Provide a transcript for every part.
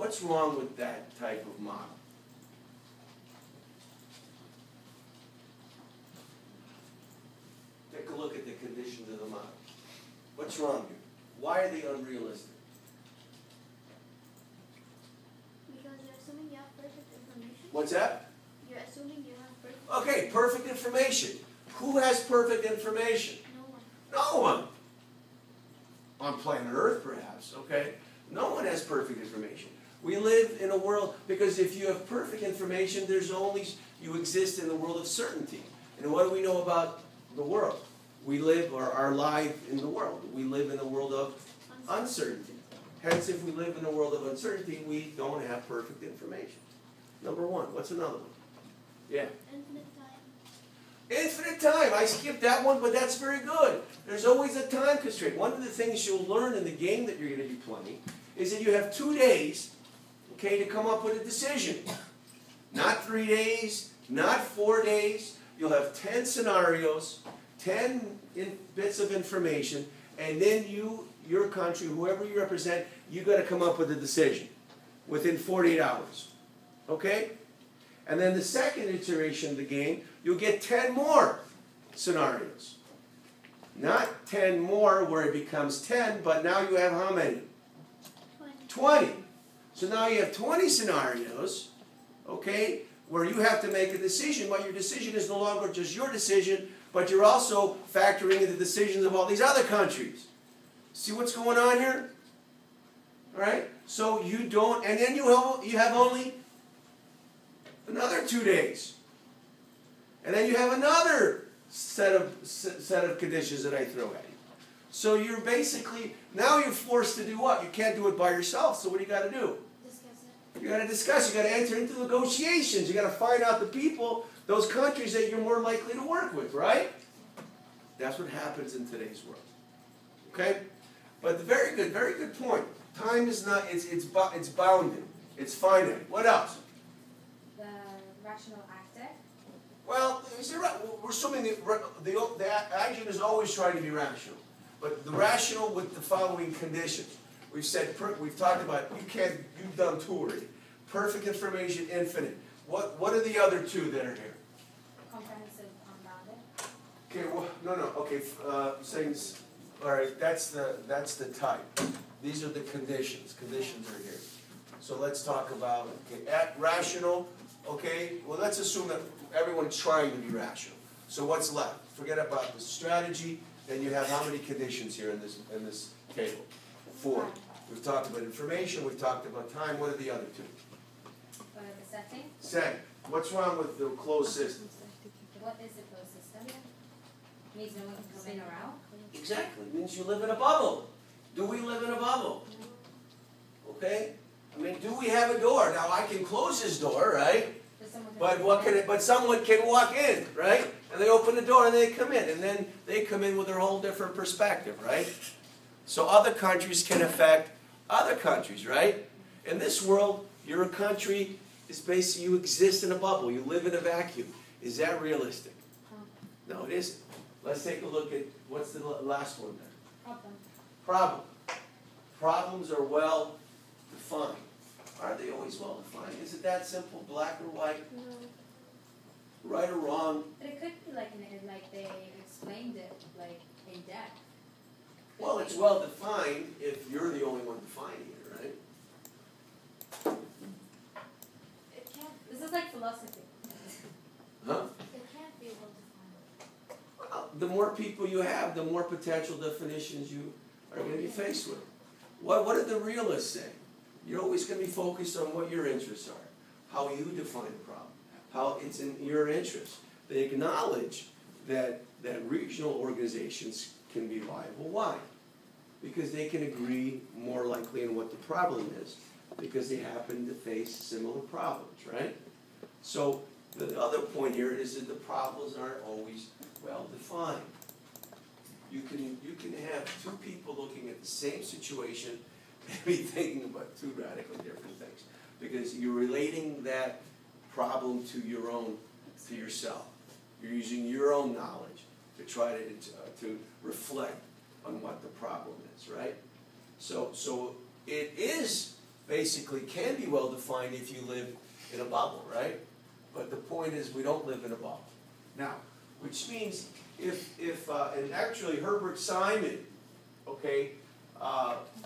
What's wrong with that type of model? Take a look at the conditions of the model. What's wrong here? Why are they unrealistic? Because you're assuming you have perfect information. What's that? You're assuming you have perfect. Okay, perfect information. Who has perfect information? No one. No one. On planet Earth, perhaps, okay? No one has perfect information. We live in a world, because if you have perfect information, there's only, you exist in the world of certainty. And what do we know about the world? We live, or are alive in the world. We live in a world of uncertainty. Hence, if we live in a world of uncertainty, we don't have perfect information. Number one. What's another one? Yeah. Infinite time. Infinite time. I skipped that one, but that's very good. There's always a time constraint. One of the things you'll learn in the game that you're going to be playing is that you have 2 days, okay, to come up with a decision. Not 3 days, not 4 days. You'll have 10 scenarios, 10 bits of information, and then your country, whoever you represent, you got to come up with a decision within 48 hours. Okay? And then the second iteration of the game, you'll get 10 more scenarios. Not 10 more where it becomes 10, but now you have how many? 20. So now you have 20 scenarios, okay, where you have to make a decision, but your decision is no longer just your decision, but you're also factoring in the decisions of all these other countries. See what's going on here? All right? So you don't, and then you have only another 2 days. And then you have another set of conditions that I throw at you. So you're basically, now you're forced to do what? You can't do it by yourself, so what do you got to do? Discuss it. You got to discuss, you got to enter into negotiations, you got to find out the people, those countries that you're more likely to work with, right? That's what happens in today's world. Okay? But very good point. Time is not, it's bounded. It's finite. What else? The rational actor. Well, we're assuming the action is always trying to be rational. But the rational with the following conditions. We've talked about, you've done 2 already. Perfect information, infinite. What are the other 2 that are here? Comprehensive, unbounded. Okay, well, no, okay, saying, all right, that's the type. These are the conditions. Conditions are here. So let's talk about, okay, rational, okay, well let's assume that everyone's trying to be rational. So what's left? Forget about the strategy, and you have how many conditions here in this table? 4. We've talked about information, we've talked about time. What are the other 2? The setting. Setting. What's wrong with the closed system? What is the closed system? Means no one can come in or out. Exactly. It means you live in a bubble. Do we live in a bubble? Okay? I mean, do we have a door? Now, I can close this door, right? But someone can walk in, right? And they open the door and they come in. And then they come in with their whole different perspective, right? So other countries can affect other countries, right? In this world, your country is basically, you exist in a bubble. You live in a vacuum. Is that realistic? No, it isn't. Let's take a look at, what's the last one there? Problem. Problems are well defined. Are they always well defined? Is it that simple, black or white? No. Right or wrong? But it could be like they explained it like in depth. Well, it's well defined if you're the only one defining it, right? It can't. This is like philosophy. Huh? It can't be well defined. Well, the more people you have, the more potential definitions you are going to be faced with. What did the realists say? You're always going to be focused on what your interests are, how you define a problem, how it's in your interest. They acknowledge that regional organizations can be viable. Why? Because they can agree more likely on what the problem is, because they happen to face similar problems, right? So the other point here is that the problems aren't always well defined. You can have 2 people looking at the same situation and be thinking about 2 radically different things, because you're relating that problem to yourself. You're using your own knowledge to try to reflect on what the problem is, right? So it is basically can be well defined if you live in a bubble, right? But the point is, we don't live in a bubble. Now, which means and actually Herbert Simon, okay,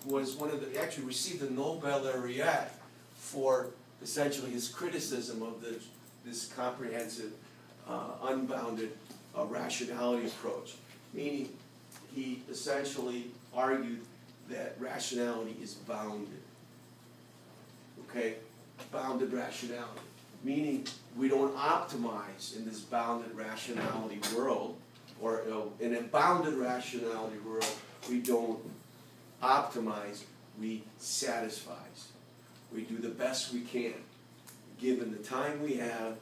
was one of the, actually received the Nobel laureate for essentially his criticism of this comprehensive, unbounded rationality approach. Meaning, he essentially argued that rationality is bounded. Okay? Bounded rationality. Meaning, we don't optimize in this bounded rationality world, or in a bounded rationality world, we don't optimize, we satisfice. We do the best we can, given the time we have,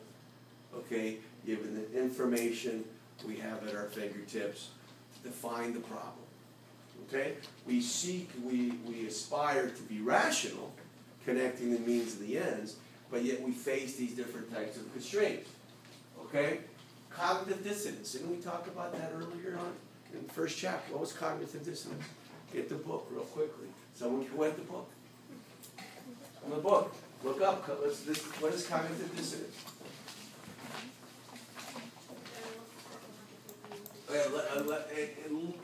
okay, given the information we have at our fingertips to define the problem. Okay? We aspire to be rational, connecting the means and the ends, but yet we face these different types of constraints. Okay? Cognitive dissonance. Didn't we talk about that earlier on in the first chapter? What was cognitive dissonance? Get the book real quickly. Someone can read the book. On the book. Look up. What is cognitive dissonance?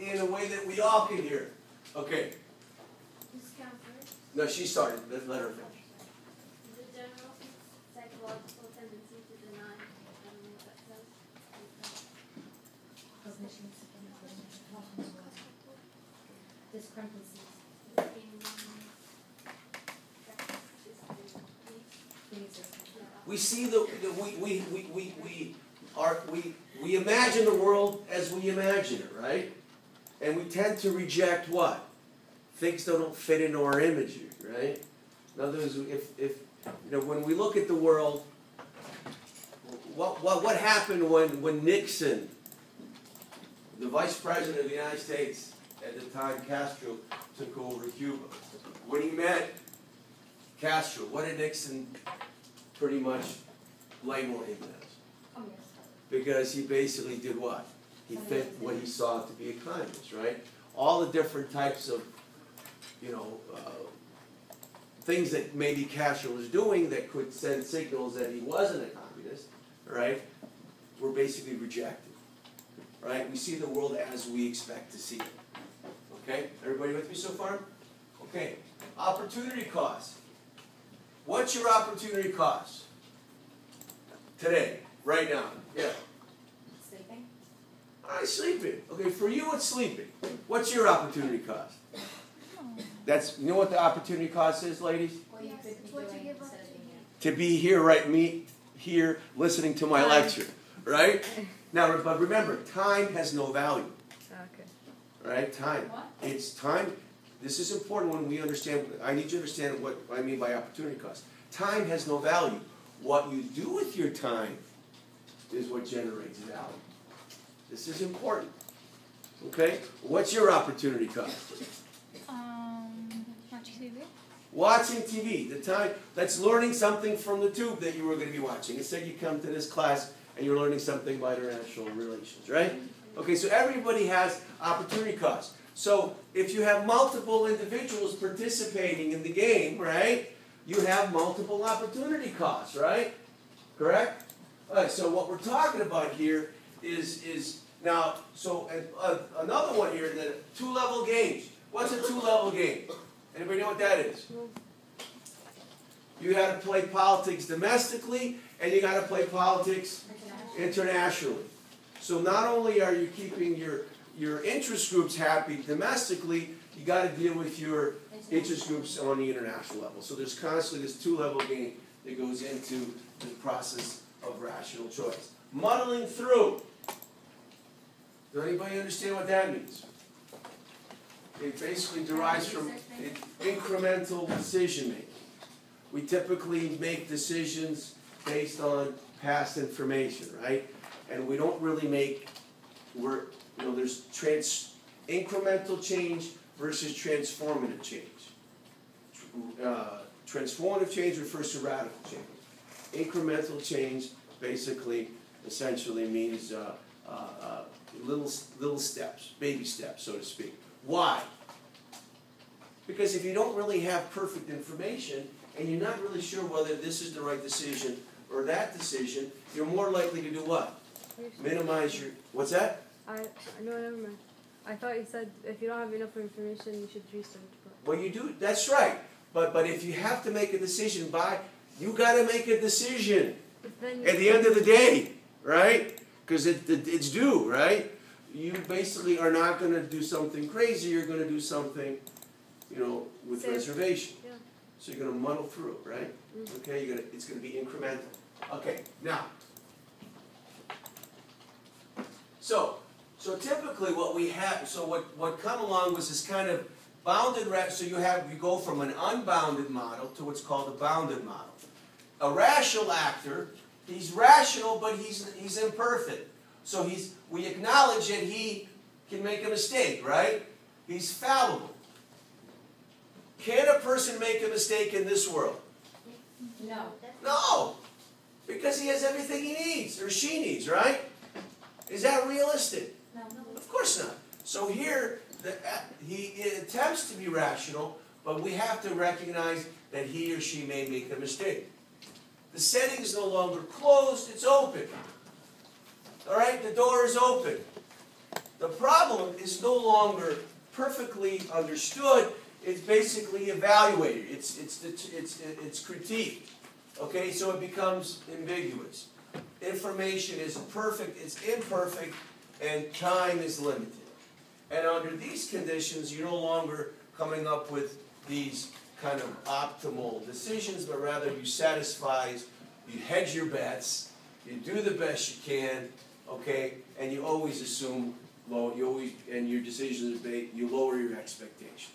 In a way that we all can hear. Okay. Discomfort. No, she started. Let her finish. The general psychological tendency to deny. I don't know what that says. Discrepancies. We see we imagine the world as we imagine it, right? And we tend to reject what? Things that don't fit into our imagery, right? In other words, when we look at the world, what happened when Nixon, the vice president of the United States at the time, Castro, took over Cuba? When he met Castro, what did Nixon pretty much label him as? Because he basically did what? He fit what he saw to be a communist, right? All the different types of, things that maybe Castro was doing that could send signals that he wasn't a communist, right, were basically rejected, right? We see the world as we expect to see it. Okay? Everybody with me so far? Okay. Opportunity cost. What's your opportunity cost? Today, right now. Yeah. Sleeping. Sleeping. Okay, for you it's sleeping. What's your opportunity cost? You know what the opportunity cost is, ladies? Well, you could be What you doing give up instead of being To here. be here, right, me here listening to my lecture, right? Now, but remember, time has no value. Okay. Right? Time. What? It's time. This is important when we understand. I need you to understand what I mean by opportunity cost. Time has no value. What you do with your time is what generates value. This is important. Okay? What's your opportunity cost? Watching TV. Watching TV. The time that's learning something from the tube that you were going to be watching. Instead, you come to this class and you're learning something about international relations, right? Okay, so everybody has opportunity cost. So if you have multiple individuals participating in the game, right, you have multiple opportunity costs, right? Correct? All right, so what we're talking about here is now, so another one here, the two-level games. What's a two-level game? Anybody know what that is? You got to play politics domestically, and you got to play politics internationally. So not only are you keeping your interest groups happy domestically, you got to deal with your interest groups on the international level. So there's constantly this two-level game that goes into the process of rational choice. Muddling through. Does anybody understand what that means? It basically derives from incremental decision making. We typically make decisions based on past information, right? And we don't really make, there's incremental change versus transformative change. Transformative change refers to radical change. Incremental change basically, essentially means little steps, baby steps, so to speak. Why? Because if you don't really have perfect information, and you're not really sure whether this is the right decision or that decision, you're more likely to do what? Minimize your, what's that? No, never mind. I thought you said if you don't have enough information, you should research. Well, you do, that's right. But if you have to make a decision you gotta make a decision at the end of the day, right? Because it's due, right? You basically are not gonna do something crazy, you're gonna do something, with reservation. Yeah. So you're gonna muddle through it, right? Okay, it's gonna be incremental. Okay, now. So typically what we have, what come along was this kind of bounded, so you go from an unbounded model to what's called a bounded model. A rational actor, he's rational, but he's imperfect. So we acknowledge that he can make a mistake, right? He's fallible. Can a person make a mistake in this world? No. No, because he has everything he needs, or she needs, right? Is that realistic? No. Of course not. So here, he attempts to be rational, but we have to recognize that he or she may make a mistake. The setting is no longer closed, it's open. All right, the door is open. The problem is no longer perfectly understood, it's basically evaluated, it's critiqued. Okay, so it becomes ambiguous. Information is perfect, it's imperfect, and time is limited. And under these conditions, you're no longer coming up with these kind of optimal decisions, but rather you hedge your bets, you do the best you can, okay, and you always assume and your decisions you lower your expectations.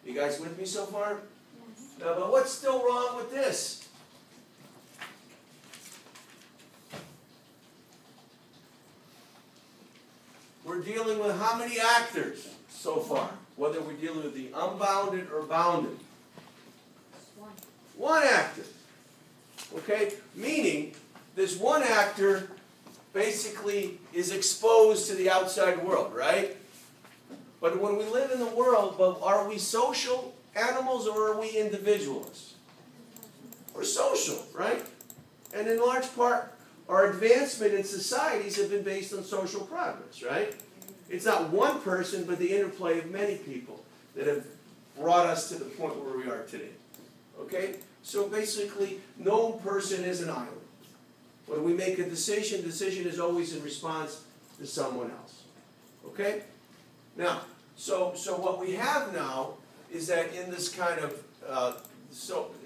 You guys with me so far? Yes. Now, but what's still wrong with this? We're dealing with how many actors so far? Whether we're dealing with the unbounded or bounded. One actor. Okay? Meaning, this one actor basically is exposed to the outside world, right? But when we live in the world, are we social animals or are we individualists? We're social, right? And in large part, our advancement in societies have been based on social progress, right? It's not one person, but the interplay of many people that have brought us to the point where we are today. Okay? So basically, no person is an island. When we make a decision, the decision is always in response to someone else. Okay? Now, so what we have now is that in this kind of,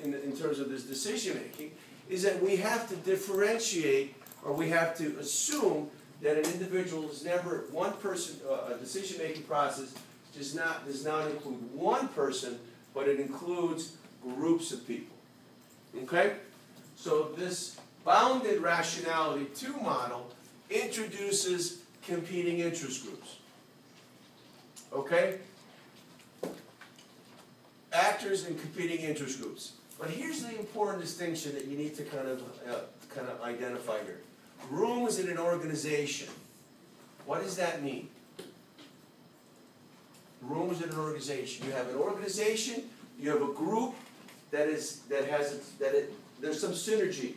in terms of this decision making, is that we have to differentiate, or we have to assume that an individual is never one person. A decision making process does not include one person, but it includes groups of people. Okay? So this bounded rationality 2 model introduces competing interest groups. Okay? Actors and competing interest groups. But here's the important distinction that you need to kind of identify here. Rooms in an organization. What does that mean? Rooms in an organization. You have an organization, you have a group there's some synergy,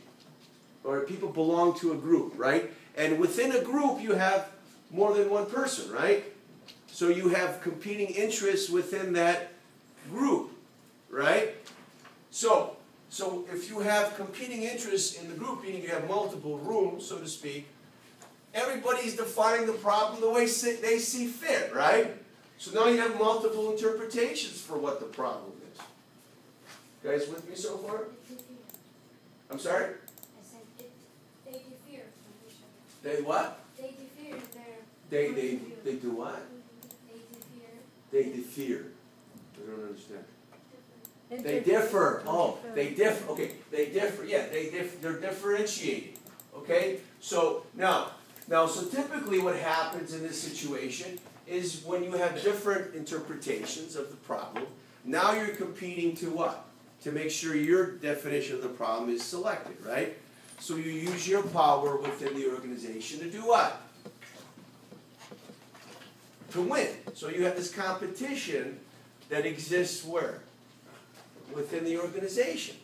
or people belong to a group, right? And within a group you have more than one person, right? So you have competing interests within that group, right? So if you have competing interests in the group, meaning you have multiple rooms, so to speak, everybody's defining the problem the way they see fit, right? So now you have multiple interpretations for what the problem is. You guys with me so far? I'm sorry? I said they differ from each other. They what? They differ. They do what? They They differ. differ. I don't understand. Different. They differ. Oh, they differ. Okay, they differ. Yeah, they're differentiating. Okay? So now, so typically what happens in this situation is when you have different interpretations of the problem, now you're competing to what? To make sure your definition of the problem is selected, right? So you use your power within the organization to do what? To win. So you have this competition that exists where? Within the organization.